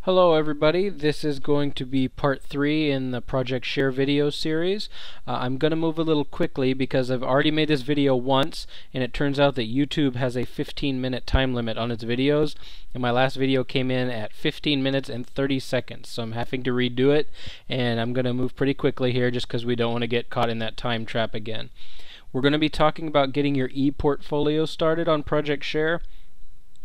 Hello everybody, this is going to be part 3 in the Project Share video series. I'm going to move a little quickly because I've already made this video once and it turns out that YouTube has a 15-minute time limit on its videos, and my last video came in at 15 minutes and 30 seconds, so I'm having to redo it, and I'm going to move pretty quickly here just because we don't want to get caught in that time trap again. We're going to be talking about getting your e-portfolio started on Project Share.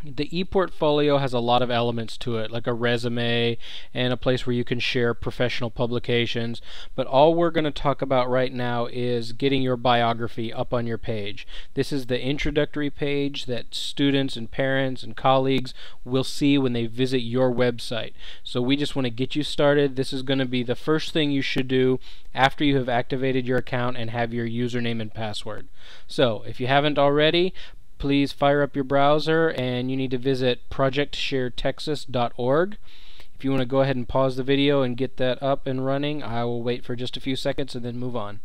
The e-portfolio has a lot of elements to it, like a resume and a place where you can share professional publications, but all we're going to talk about right now is getting your biography up on your page. This is the introductory page that students and parents and colleagues will see when they visit your website. So we just want to get you started. This is going to be the first thing you should do after you have activated your account and have your username and password. So if you haven't already, please fire up your browser and you need to visit projectsharetexas.org. If you want to go ahead and pause the video and get that up and running, I will wait for just a few seconds and then move on.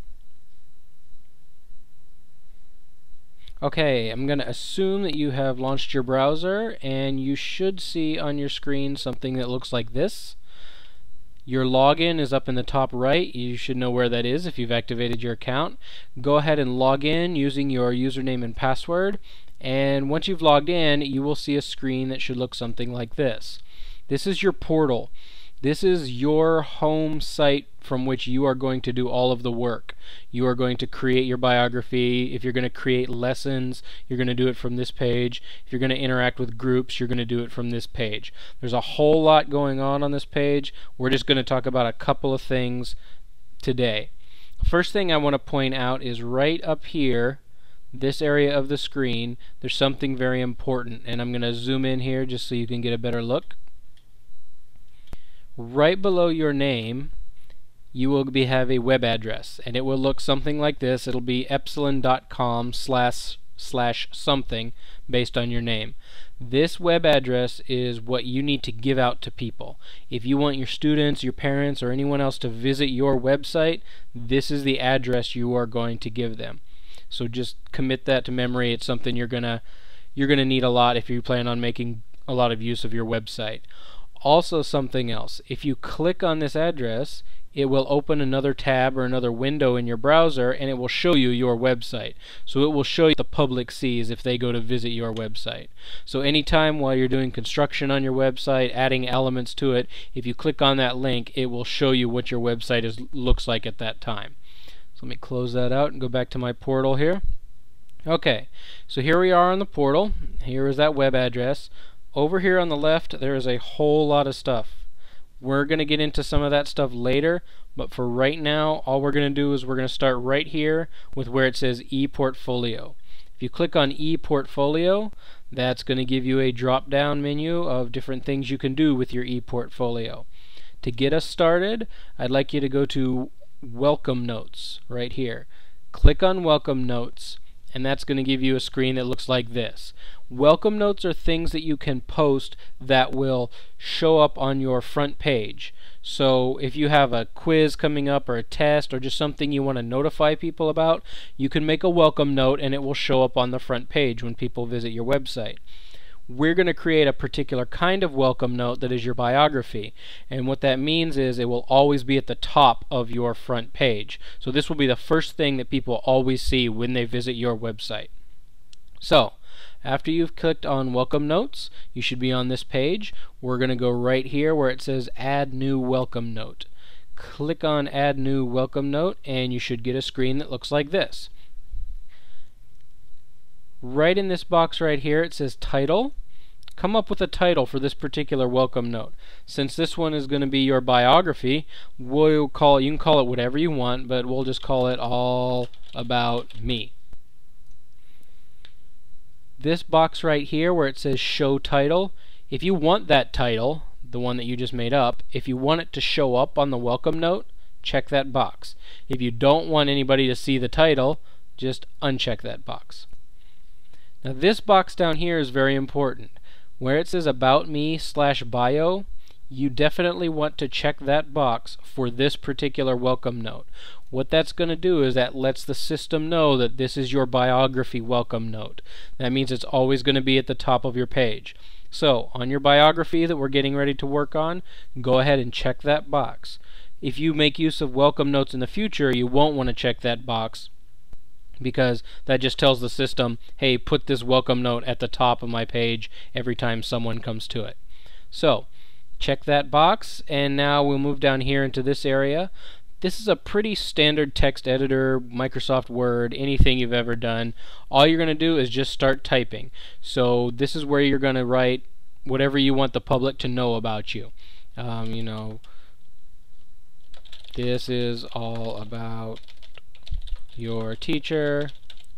Okay, I'm going to assume that you have launched your browser and you should see on your screen something that looks like this. Your login is up in the top right. You should know where that is if you've activated your account. Go ahead and log in using your username and password, and once you've logged in, you will see a screen that should look something like this. This is your portal. This is your home site from which you are going to do all of the work. You are going to create your biography. If you're going to create lessons, you're going to do it from this page. If you're going to interact with groups, you're going to do it from this page. There's a whole lot going on this page. We're just going to talk about a couple of things today. First thing I want to point out is right up here, this area of the screen, there's something very important, and I'm going to zoom in here just so you can get a better look. Right below your name, you will have a web address, and it will look something like this. It'll be epsilon.com/something based on your name. This web address is what you need to give out to people. If you want your students, your parents, or anyone else to visit your website, this is the address you are going to give them. So just commit that to memory. It's something you're gonna need a lot if you plan on making a lot of use of your website. Also, something else, if you click on this address, it will open another tab or another window in your browser, and it will show you your website. So it will show you the public sees if they go to visit your website. So anytime while you're doing construction on your website, adding elements to it, if you click on that link, it will show you what your website looks like at that time. So let me close that out and go back to my portal here. Okay, so here we are on the portal. Here is that web address. Over here on the left, there is a whole lot of stuff. We're going to get into some of that stuff later, but for right now, all we're going to do is we're going to start right here with where it says e-portfolio. If you click on e-portfolio, that's going to give you a drop-down menu of different things you can do with your e-portfolio. To get us started, I'd like you to go to Welcome Notes right here. Click on Welcome Notes, and that's going to give you a screen that looks like this. Welcome notes are things that you can post that will show up on your front page. So if you have a quiz coming up or a test or just something you want to notify people about, you can make a welcome note and it will show up on the front page when people visit your website. We're going to create a particular kind of welcome note that is your biography, and what that means is it will always be at the top of your front page. So this will be the first thing that people always see when they visit your website. So after you've clicked on Welcome Notes, you should be on this page. We're going to go right here where it says Add New Welcome Note. Click on Add New Welcome Note and you should get a screen that looks like this. Right in this box right here it says Title. Come up with a title for this particular welcome note. Since this one is going to be your biography, you can call it whatever you want, but we'll just call it All About Me. This box right here where it says Show Title, if you want that title, the one that you just made up, if you want it to show up on the welcome note, check that box. If you don't want anybody to see the title, just uncheck that box. Now this box down here is very important. Where it says About Me/bio, you definitely want to check that box for this particular welcome note. What that's going to do is that lets the system know that this is your biography welcome note. That means it's always going to be at the top of your page. So on your biography that we're getting ready to work on, go ahead and check that box. If you make use of welcome notes in the future, you won't want to check that box, because that just tells the system, hey, put this welcome note at the top of my page every time someone comes to it. So check that box, and now we'll move down here into this area. This is a pretty standard text editor, Microsoft Word, anything you've ever done. All you're going to do is just start typing. So this is where you're going to write whatever you want the public to know about you. You know, this is all about your teacher,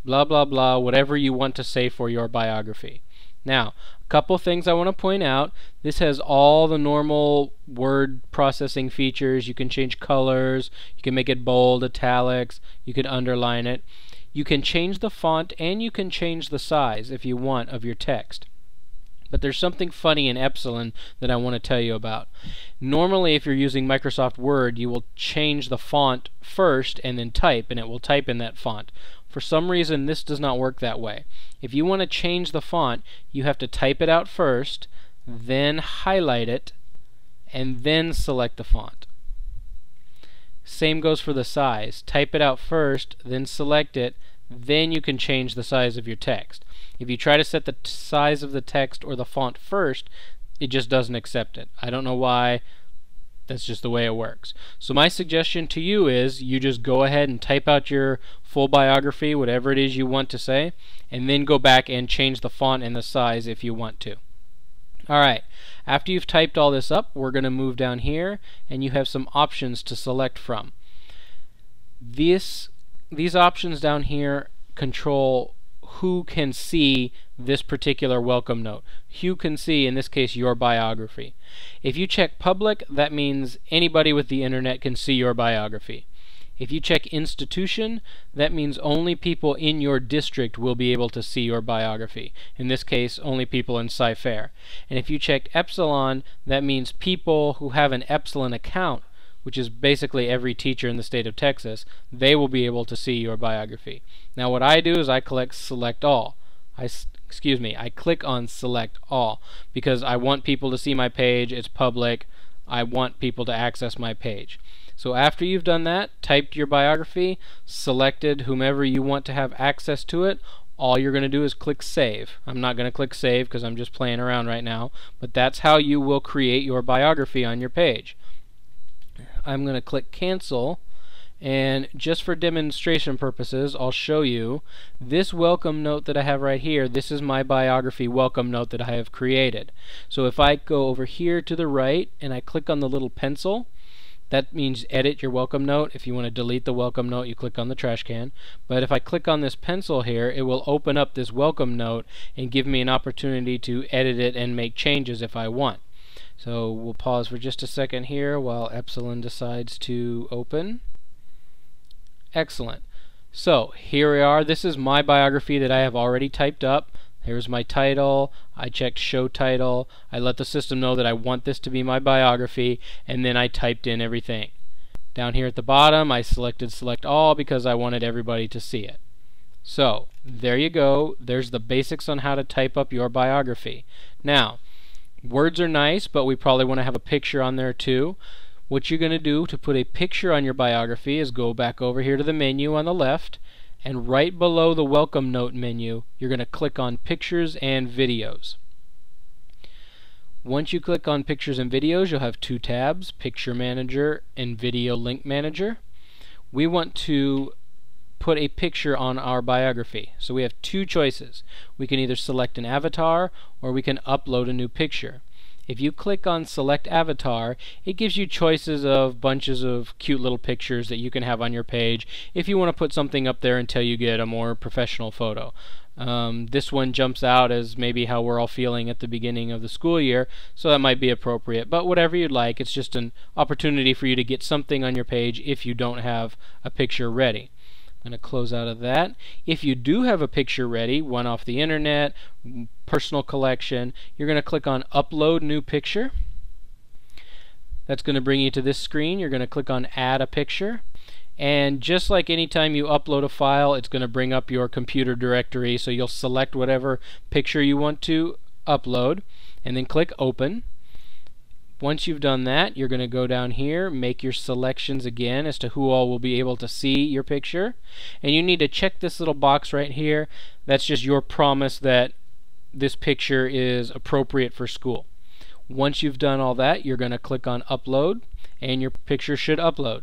blah blah blah, whatever you want to say for your biography. Now, a couple things I want to point out. This has all the normal word processing features. You can change colors, you can make it bold, italics, you can underline it. You can change the font, and you can change the size if you want of your text. But there's something funny in Epsilon that I want to tell you about. Normally, if you're using Microsoft Word, you will change the font first and then type, and it will type in that font. For some reason, this does not work that way. If you want to change the font, you have to type it out first, then highlight it, and then select the font. Same goes for the size. Type it out first, then select it, then you can change the size of your text. If you try to set the size of the text or the font first, it just doesn't accept it. I don't know why. That's just the way it works. So my suggestion to you is you just go ahead and type out your full biography, whatever it is you want to say, and then go back and change the font and the size if you want to. Alright, after you've typed all this up, we're going to move down here, and you have some options to select from. These options down here control who can see this particular welcome note. Who can see, in this case, your biography. If you check public, that means anybody with the internet can see your biography. If you check institution, that means only people in your district will be able to see your biography. In this case, only people in Sci-Fair. And if you check Epsilon, that means people who have an Epsilon account, which is basically every teacher in the state of Texas, they will be able to see your biography. Now what I do is I click select all. I click on select all because I want people to see my page. It's public. I want people to access my page. So after you've done that, typed your biography, selected whomever you want to have access to it, all you're going to do is click save. I'm not going to click save because I'm just playing around right now, but that's how you will create your biography on your page. I'm going to click cancel, and just for demonstration purposes I'll show you this welcome note that I have right here. This is my biography welcome note that I have created. So if I go over here to the right and I click on the little pencil, that means edit your welcome note. If you want to delete the welcome note, you click on the trash can. But if I click on this pencil here, it will open up this welcome note and give me an opportunity to edit it and make changes if I want. So we'll pause for just a second here while Epsilon decides to open. Excellent. So here we are. This is my biography that I have already typed up. Here's my title. I checked show title. I let the system know that I want this to be my biography, and then I typed in everything. Down here at the bottom I selected select all because I wanted everybody to see it. So there you go. There's the basics on how to type up your biography. Now, words are nice, but we probably want to have a picture on there too. What you're going to do to put a picture on your biography is go back over here to the menu on the left, and right below the welcome note menu you're going to click on pictures and videos. Once you click on pictures and videos, you'll have two tabs, picture manager and video link manager. We want to put a picture on our biography, so we have two choices. We can either select an avatar or we can upload a new picture. If you click on select avatar, it gives you choices of bunches of cute little pictures that you can have on your page if you want to put something up there until you get a more professional photo. This one jumps out as maybe how we're all feeling at the beginning of the school year, so that might be appropriate, but whatever you'd like. It's just an opportunity for you to get something on your page if you don't have a picture ready. I'm going to close out of that. If you do have a picture ready, one off the internet, personal collection, you're going to click on upload new picture. That's going to bring you to this screen. You're going to click on add a picture, and just like any time you upload a file, it's going to bring up your computer directory, so you'll select whatever picture you want to upload, and then click Open. Once you've done that, you're going to go down here, make your selections again as to who all will be able to see your picture, and you need to check this little box right here. That's just your promise that this picture is appropriate for school. Once you've done all that, you're going to click on Upload, and your picture should upload.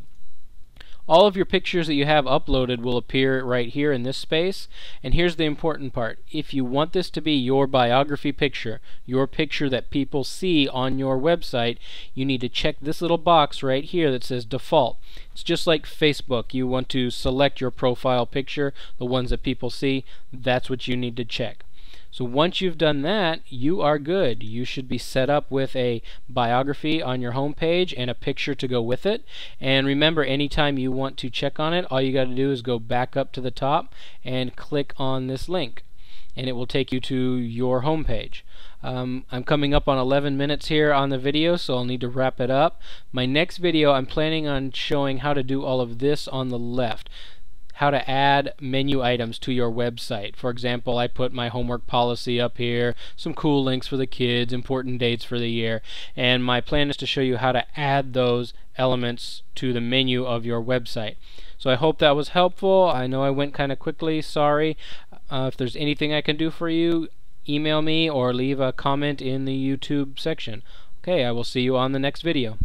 All of your pictures that you have uploaded will appear right here in this space, and here's the important part. If you want this to be your biography picture, your picture that people see on your website, you need to check this little box right here that says Default. It's just like Facebook. You want to select your profile picture, the ones that people see. That's what you need to check. So once you've done that, you are good. You should be set up with a biography on your home page and a picture to go with it. And remember, anytime you want to check on it, all you got to do is go back up to the top and click on this link, and it will take you to your home page. I'm coming up on 11 minutes here on the video, so I'll need to wrap it up. My next video, I'm planning on showing how to do all of this on the left. How to add menu items to your website. For example, I put my homework policy up here, some cool links for the kids, important dates for the year, and my plan is to show you how to add those elements to the menu of your website. So I hope that was helpful. I know I went kind of quickly, sorry. If there's anything I can do for you, email me or leave a comment in the YouTube section. Okay, I will see you on the next video.